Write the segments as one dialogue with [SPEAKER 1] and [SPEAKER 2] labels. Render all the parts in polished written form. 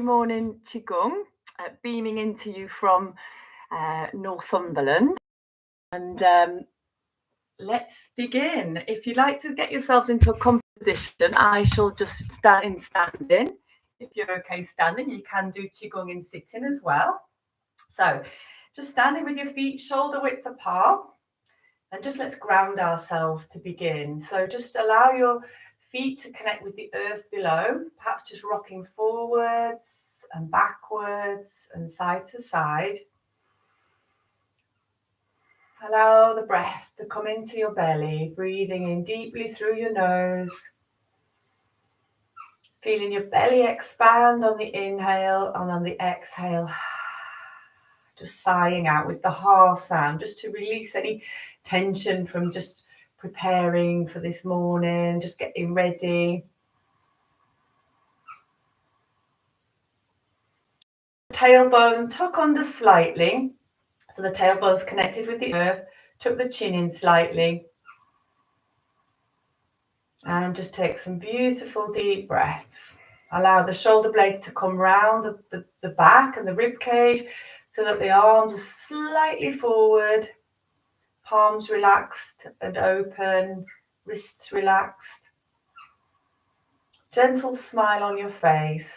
[SPEAKER 1] morning QiGong, beaming into you from Northumberland. And let's begin. If you'd like to get yourselves into a comfortable position, I shall just start in standing. If you're okay standing, you can do QiGong in sitting as well. So just standing with your feet shoulder width apart, and just let's ground ourselves to begin. So just allow your feet to connect with the earth below, perhaps just rocking forwards and backwards and side to side. Allow the breath to come into your belly, breathing in deeply through your nose. Feeling your belly expand on the inhale and on the exhale. Just sighing out with the ha sound, just to release any tension from just preparing for this morning, just getting ready. Tailbone tuck under slightly, so the tailbone's connected with the earth. Tuck the chin in slightly. And just take some beautiful deep breaths. Allow the shoulder blades to come round the back and the rib cage so that the arms are slightly forward, palms relaxed and open, wrists relaxed. Gentle smile on your face.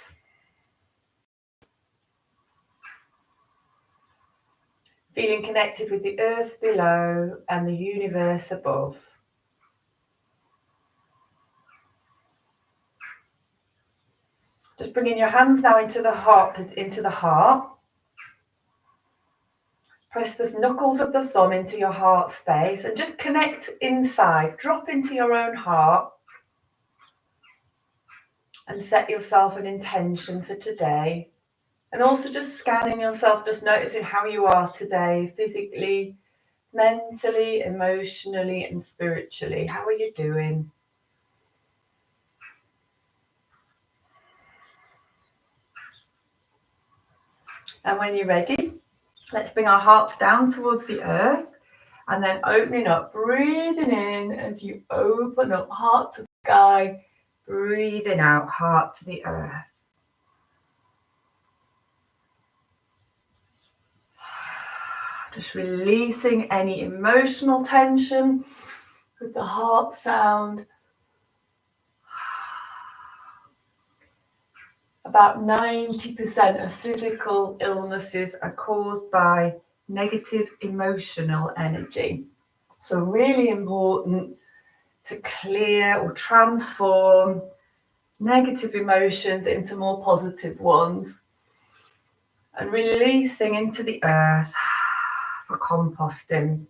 [SPEAKER 1] Feeling connected with the earth below and the universe above. Just bringing your hands now into the heart. Press the knuckles of the thumb into your heart space and just connect inside. Drop into your own heart and set yourself an intention for today. And also just scanning yourself, just noticing how you are today, physically, mentally, emotionally, and spiritually. How are you doing? And when you're ready, let's bring our hearts down towards the earth and then opening up, breathing in as you open up, heart to the sky, breathing out, heart to the earth. Just releasing any emotional tension with the heart sound. About 90% of physical illnesses are caused by negative emotional energy. So really important to clear or transform negative emotions into more positive ones. And releasing into the earth for composting.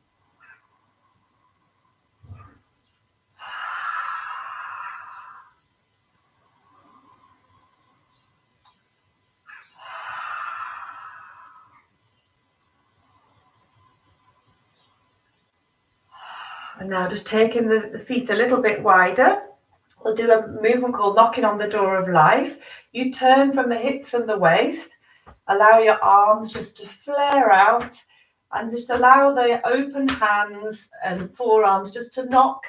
[SPEAKER 1] And now just taking the feet a little bit wider. We'll do a movement called knocking on the door of life. You turn from the hips and the waist. Allow your arms just to flare out and just allow the open hands and forearms just to knock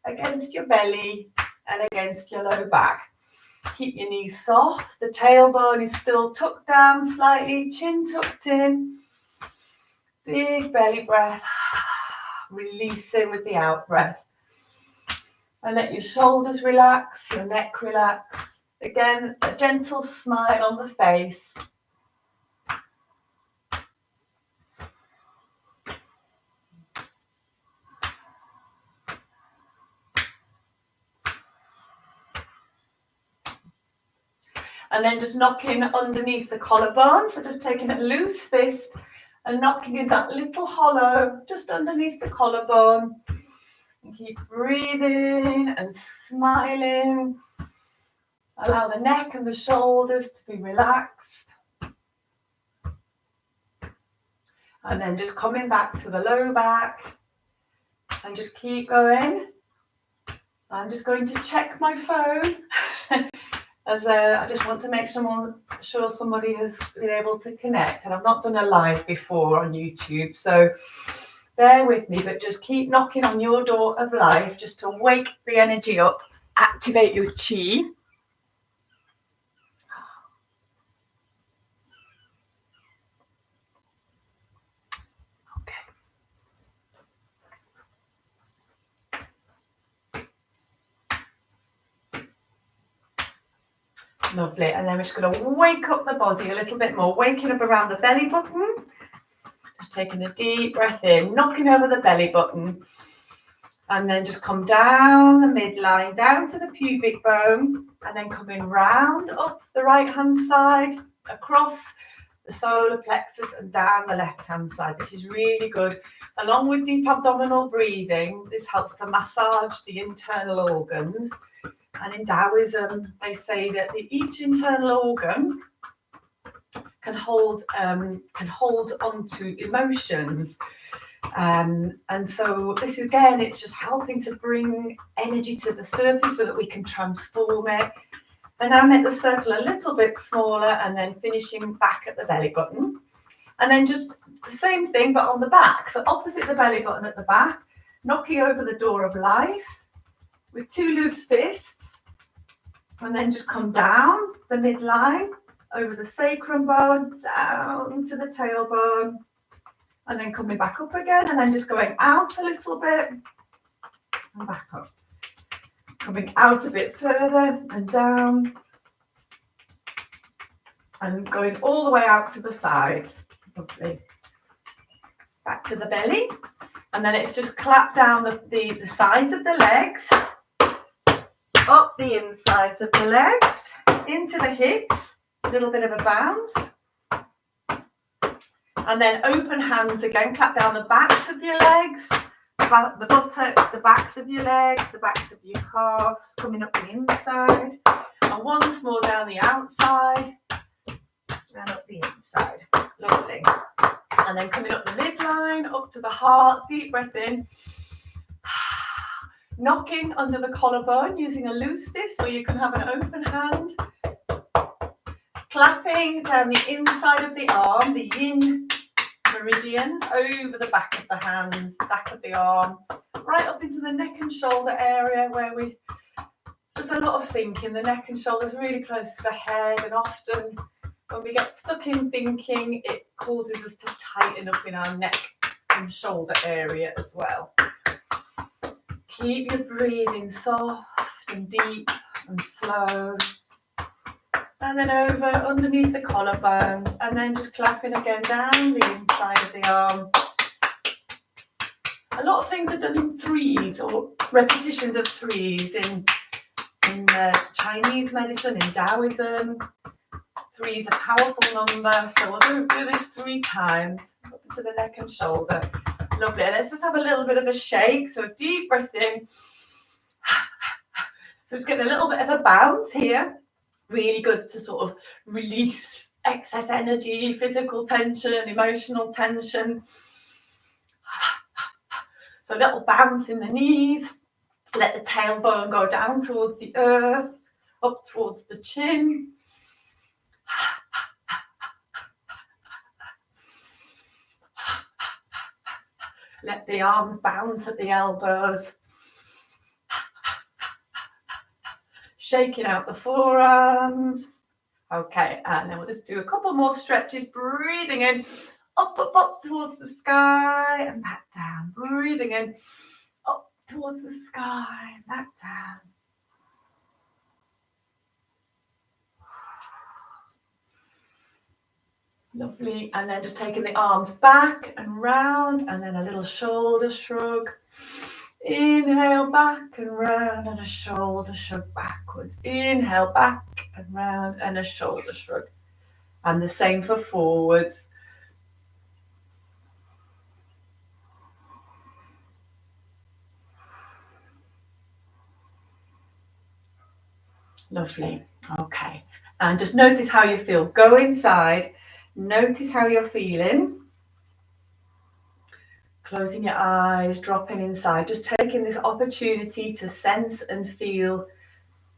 [SPEAKER 1] against your belly and against your low back. Keep your knees soft. The tailbone is still tucked down slightly, chin tucked in. Big belly breath. Releasing with the out breath. And let your shoulders relax, your neck relax. Again, a gentle smile on the face. And then just knocking underneath the collarbone. So just taking a loose fist and knocking in that little hollow just underneath the collarbone. And keep breathing and smiling. Allow the neck and the shoulders to be relaxed. And then just coming back to the low back. And just keep going. I'm just going to check my phone. As I just want to make sure somebody has been able to connect, and I've not done a live before on YouTube, so bear with me, but just keep knocking on your door of life just to wake the energy up, activate your chi. Lovely. And then we're just going to wake up the body a little bit more, waking up around the belly button. Just taking a deep breath in, knocking over the belly button. And then just come down the midline, down to the pubic bone, and then coming round up the right-hand side, across the solar plexus and down the left-hand side. This is really good. Along with deep abdominal breathing, this helps to massage the internal organs. And in Taoism, they say that each internal organ can hold onto emotions. And so this again, it's just helping to bring energy to the surface so that we can transform it. And now make the circle a little bit smaller and then finishing back at the belly button. And then just the same thing, but on the back. So opposite the belly button at the back, knocking over the door of life with 2 loose fists. And then just come down the midline, over the sacrum bone, down to the tailbone. And then coming back up again, and then just going out a little bit and back up. Coming out a bit further and down. And going all the way out to the side. Lovely. Back to the belly. And then it's just clap down the sides of the legs. Up the insides of the legs. Into the hips. A little bit of a bounce. And then open hands again, clap down the backs of your legs, the buttocks, the backs of your legs, the backs of your calves, coming up the inside. And once more down the outside, and up the inside. Lovely. And then coming up the midline, up to the heart, deep breath in. Knocking under the collarbone using a loose fist, or you can have an open hand. Clapping down the inside of the arm, the yin meridians, over the back of the hands, back of the arm, right up into the neck and shoulder area where there's a lot of thinking. The neck and shoulders are really close to the head, and often when we get stuck in thinking, it causes us to tighten up in our neck and shoulder area as well. Keep your breathing soft and deep and slow. And then over underneath the collarbones, and then just clapping again down the inside of the arm. A lot of things are done in 3s or repetitions of 3s in Chinese medicine, in Taoism. 3 is a powerful number, so we'll do this 3 times, up into the neck and shoulder. Lovely. Let's just have a little bit of a shake. So deep breath in. So just getting a little bit of a bounce here. Really good to sort of release excess energy, physical tension, emotional tension. So a little bounce in the knees. Let the tailbone go down towards the earth, up towards the chin. Let the arms bounce at the elbows. Shaking out the forearms. Okay, and then we'll just do a couple more stretches. Breathing in, up, up, up towards the sky and back down. Breathing in, up towards the sky and back down. Lovely. And then just taking the arms back and round, and then a little shoulder shrug. Inhale back and round, and a shoulder shrug backwards. Inhale back and round, and a shoulder shrug. And the same for forwards. Lovely. Okay. And just notice how you feel. Go inside. Notice how you're feeling. Closing your eyes, dropping inside, just taking this opportunity to sense and feel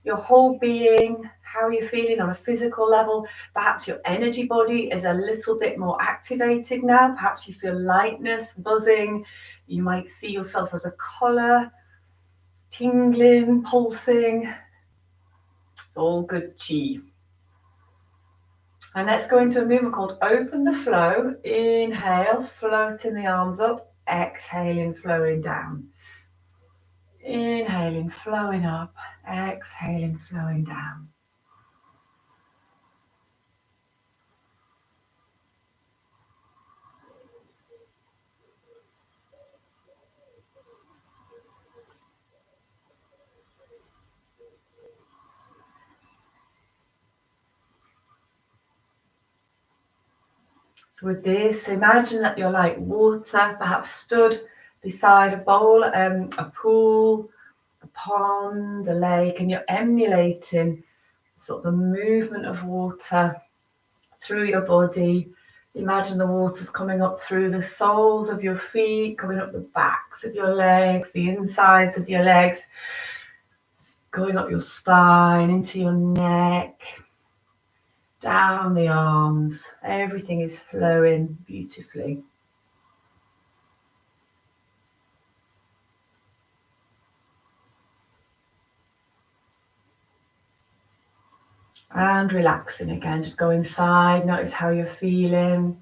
[SPEAKER 1] your whole being, how you're feeling on a physical level. Perhaps your energy body is a little bit more activated now. Perhaps you feel lightness, buzzing. You might see yourself as a collar, tingling, pulsing. It's all good chi. And let's go into a movement called Open the Flow. Inhale, floating the arms up. Exhaling, flowing down. Inhaling, flowing up. Exhaling, flowing down. So with this, imagine that you're like water, perhaps stood beside a bowl, a pool, a pond, a lake, and you're emulating sort of the movement of water through your body. Imagine the water's coming up through the soles of your feet, coming up the backs of your legs, the insides of your legs, going up your spine, into your neck, down the arms. Everything is flowing beautifully. And relaxing again, just go inside, notice how you're feeling.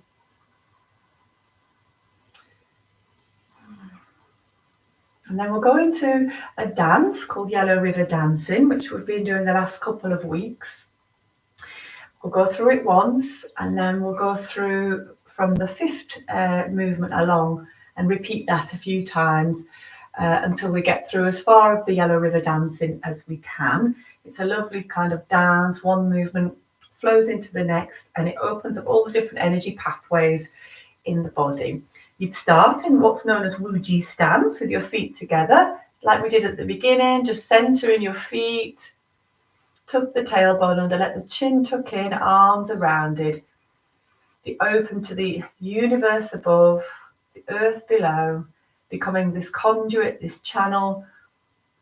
[SPEAKER 1] And then we'll go into a dance called Yellow River Dancing, which we've been doing the last couple of weeks. We'll go through it once, and then we'll go through from the fifth movement along and repeat that a few times until we get through as far of the Yellow River Dancing as we can. It's a lovely kind of dance. One movement flows into the next, and it opens up all the different energy pathways in the body. You'd start in what's known as Wuji stance with your feet together, like we did at the beginning, just centering your feet, tuck the tailbone under, let the chin tuck in, arms are rounded. Be open to the universe above, the earth below, becoming this conduit, this channel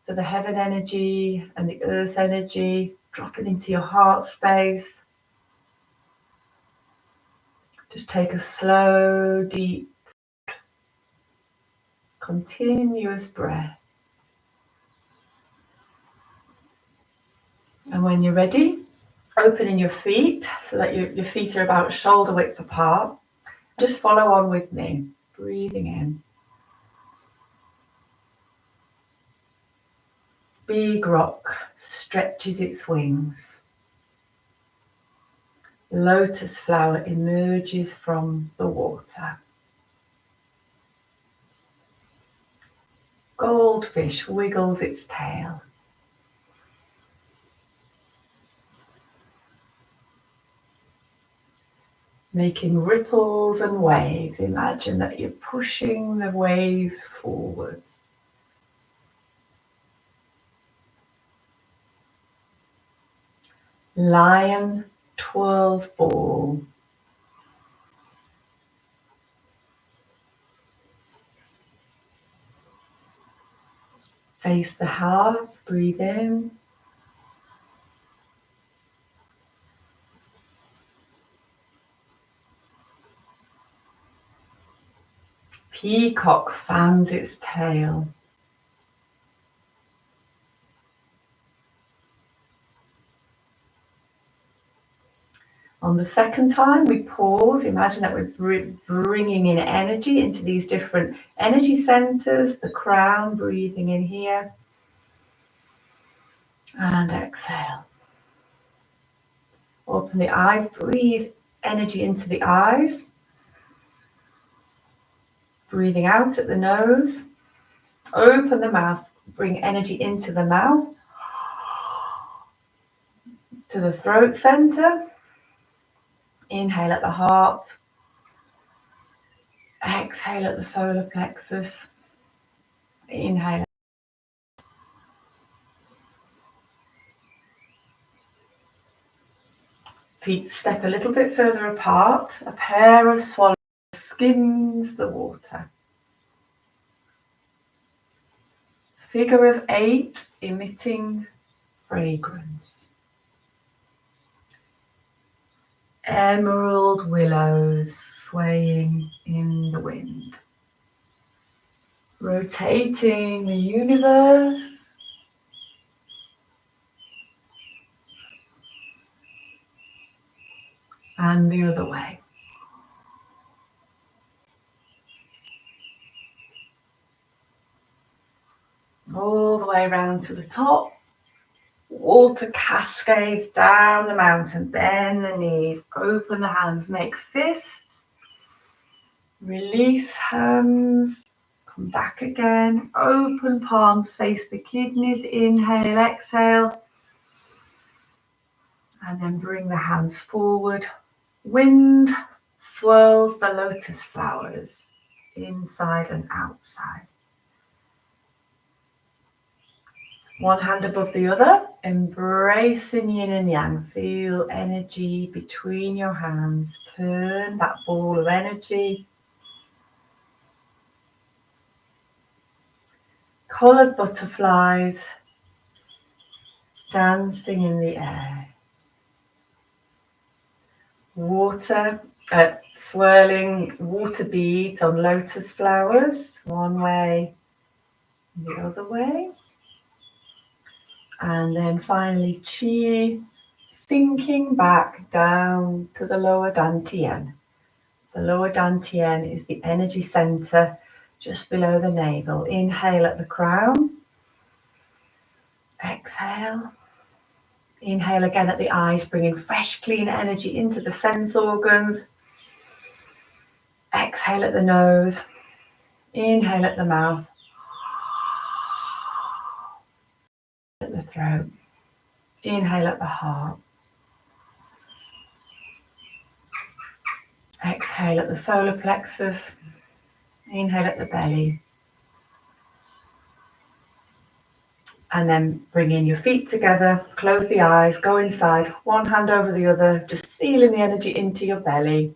[SPEAKER 1] for the heaven energy and the earth energy, dropping into your heart space. Just take a slow, deep, continuous breath. And when you're ready, opening your feet so that your feet are about shoulder width apart. Just follow on with me, breathing in. Big rock stretches its wings. Lotus flower emerges from the water. Goldfish wiggles its tail. Making ripples and waves. Imagine that you're pushing the waves forwards. Lion twirls ball. Face the heart, breathe in. Peacock fans its tail. On the second time, we pause. Imagine that we're bringing in energy into these different energy centers, the crown, breathing in here. And exhale. Open the eyes, breathe energy into the eyes. Breathing out at the nose. Open the mouth, bring energy into the mouth. To the throat center. Inhale at the heart. Exhale at the solar plexus. Inhale. Feet step a little bit further apart. A pair of swallows skims the water. Figure of 8 emitting fragrance. Emerald willows swaying in the wind. Rotating the universe. And the other way. All the way around to the top. Water cascades down the mountain. Bend the knees, open the hands, make fists. Release hands. Come back again. Open palms, face the kidneys. Inhale, exhale. And then bring the hands forward. Wind swirls the lotus flowers inside and outside. One hand above the other, embracing yin and yang. Feel energy between your hands. Turn that ball of energy. Coloured butterflies dancing in the air. Swirling water beads on lotus flowers, one way and the other way. And then finally Qi sinking back down to the lower dantian. The lower dantian is the energy center just below the navel. Inhale at the crown. Exhale. Inhale again at the eyes, bringing fresh, clean energy into the sense organs. Exhale at the nose. Inhale at the mouth. At the throat. Inhale at the heart. Exhale at the solar plexus. Inhale at the belly. And then bring in your feet together, close the eyes, go inside, one hand over the other, just sealing the energy into your belly.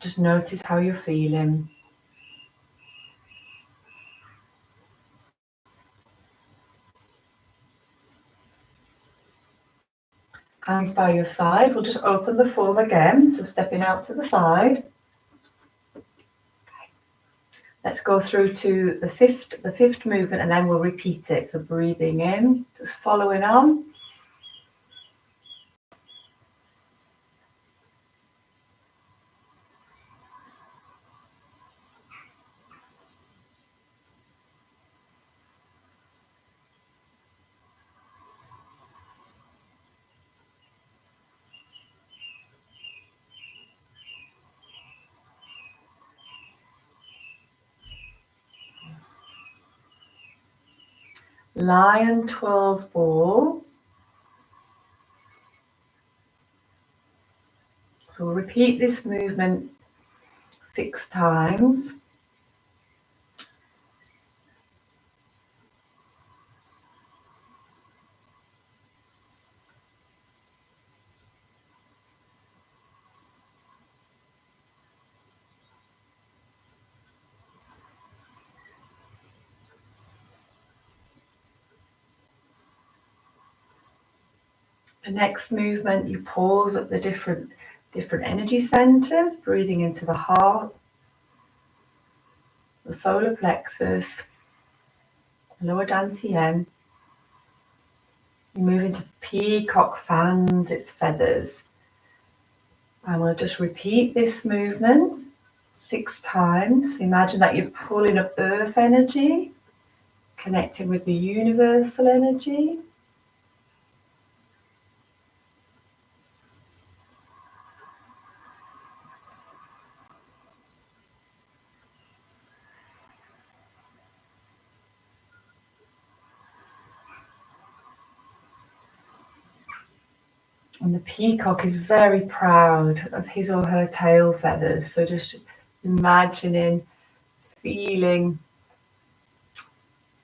[SPEAKER 1] Just notice how you're feeling. Hands by your side. We'll just open the form again. So stepping out to the side. Let's go through to the fifth movement, and then we'll repeat it. So breathing in, just following on. Lion twirls ball. So we'll repeat this movement 6 times. The next movement, you pause at the different energy centers, breathing into the heart, the solar plexus, lower dantian. You move into peacock fans its feathers. And we'll just repeat this movement 6 times. Imagine that you're pulling up earth energy, connecting with the universal energy. And the peacock is very proud of his or her tail feathers. So just imagining, feeling,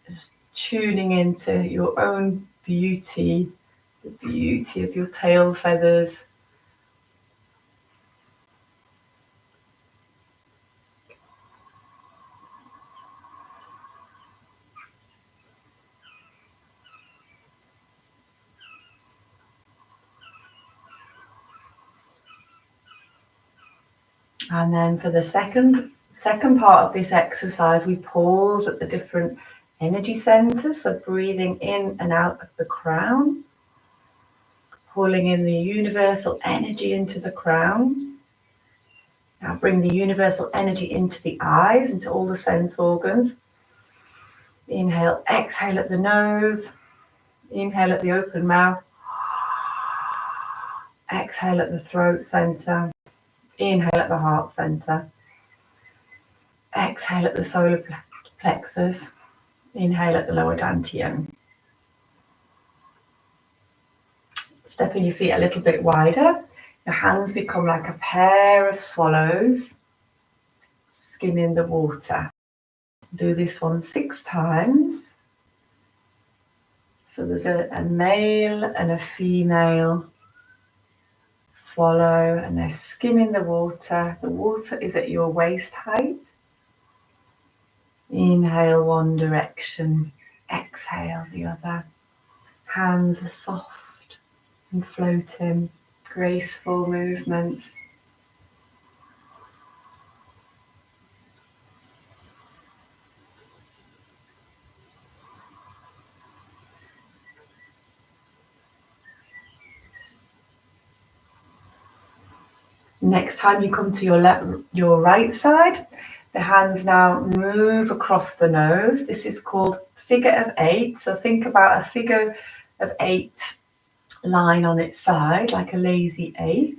[SPEAKER 1] just tuning into your own beauty, the beauty of your tail feathers. And then for the second part of this exercise, we pause at the different energy centers. So breathing in and out of the crown, pulling in the universal energy into the crown. Now bring the universal energy into the eyes, into all the sense organs. Inhale, exhale at the nose. Inhale at the open mouth. Exhale at the throat center. Inhale at the heart center. Exhale at the solar plexus. Inhale at the lower dantian. Stepping your feet a little bit wider. Your hands become like a pair of swallows skimming the water. Do this one 6 times. So there's a male and a female swallow, and they're skimming the water. The water is at your waist height. Inhale one direction, exhale the other. Hands are soft and floating, graceful movements. Next time you come to your right side, the hands now move across the nose. This is called figure of 8. So think about a figure of 8 line on its side, like a lazy 8.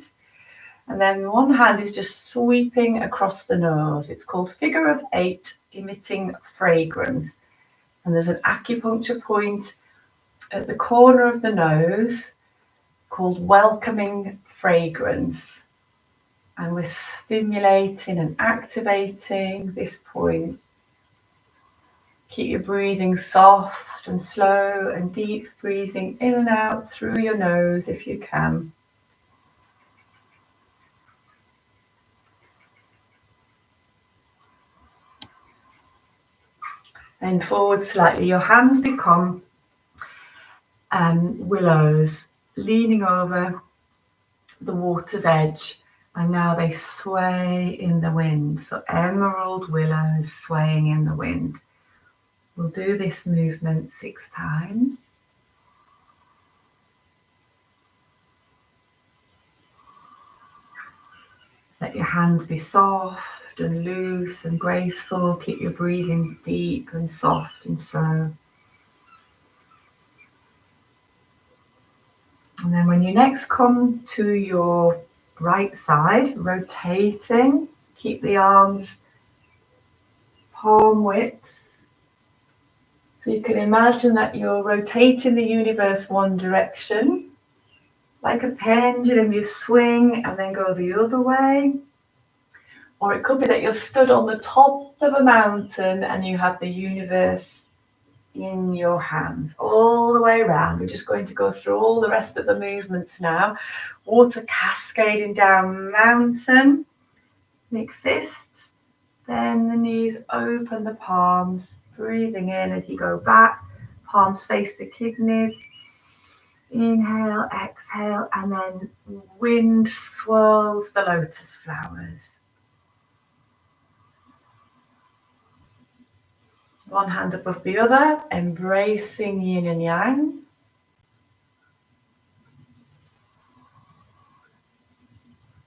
[SPEAKER 1] And then one hand is just sweeping across the nose. It's called figure of 8, emitting fragrance. And there's an acupuncture point at the corner of the nose called welcoming fragrance. And we're stimulating and activating this point. Keep your breathing soft and slow and deep, breathing in and out through your nose if you can. Then forward slightly. Your hands become willows leaning over the water's edge. And now they sway in the wind. So emerald willows swaying in the wind. We'll do this movement 6 times. Let your hands be soft and loose and graceful. Keep your breathing deep and soft and slow. And then when you next come to your right side, rotating, keep the arms palm width. So you can imagine that you're rotating the universe one direction. Like a pendulum, you swing and then go the other way. Or it could be that you're stood on the top of a mountain and you have the universe in your hands all the way around. We're just going to go through all the rest of the movements now. Water cascading down mountain. Make fists. Then the knees, open the palms. Breathing in as you go back. Palms face the kidneys. Inhale, exhale, and then wind swirls the lotus flowers. One hand above the other, embracing yin and yang.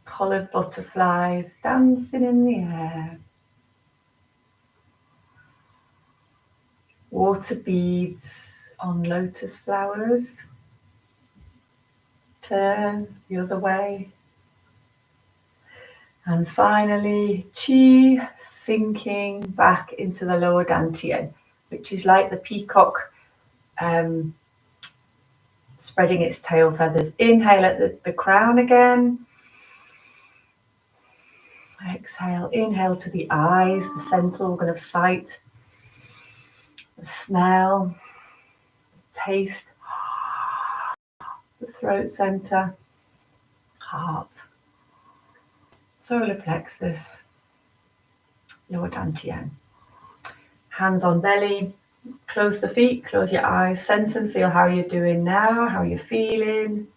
[SPEAKER 1] Coloured butterflies dancing in the air. Water beads on lotus flowers. Turn the other way. And finally, qi sinking back into the lower dantian, which is like the peacock spreading its tail feathers. Inhale at the crown again. Exhale, inhale to the eyes, the sense organ of sight, the smell, the taste, the throat center, heart, solar plexus, lower dantian. Hands on belly, close the feet, close your eyes, sense and feel how you're doing now, how you're feeling.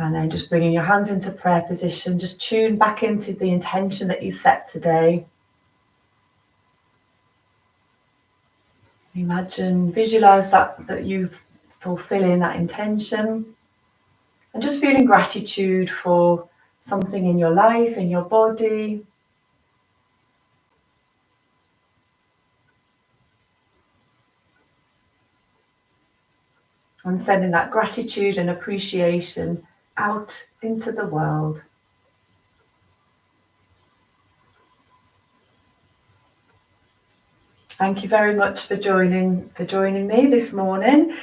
[SPEAKER 1] And then just bringing your hands into prayer position, just tune back into the intention that you set today. Imagine, visualize that you fulfilling that intention. And just feeling gratitude for something in your life, in your body. and sending that gratitude and appreciation out into the world. Thank you very much for joining me this morning.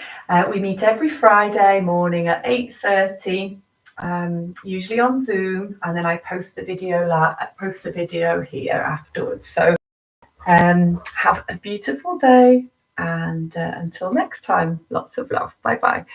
[SPEAKER 1] We meet every Friday morning at 8:30, usually on Zoom, and then I post the video here afterwards. So have a beautiful day, and until next time, lots of love. Bye bye.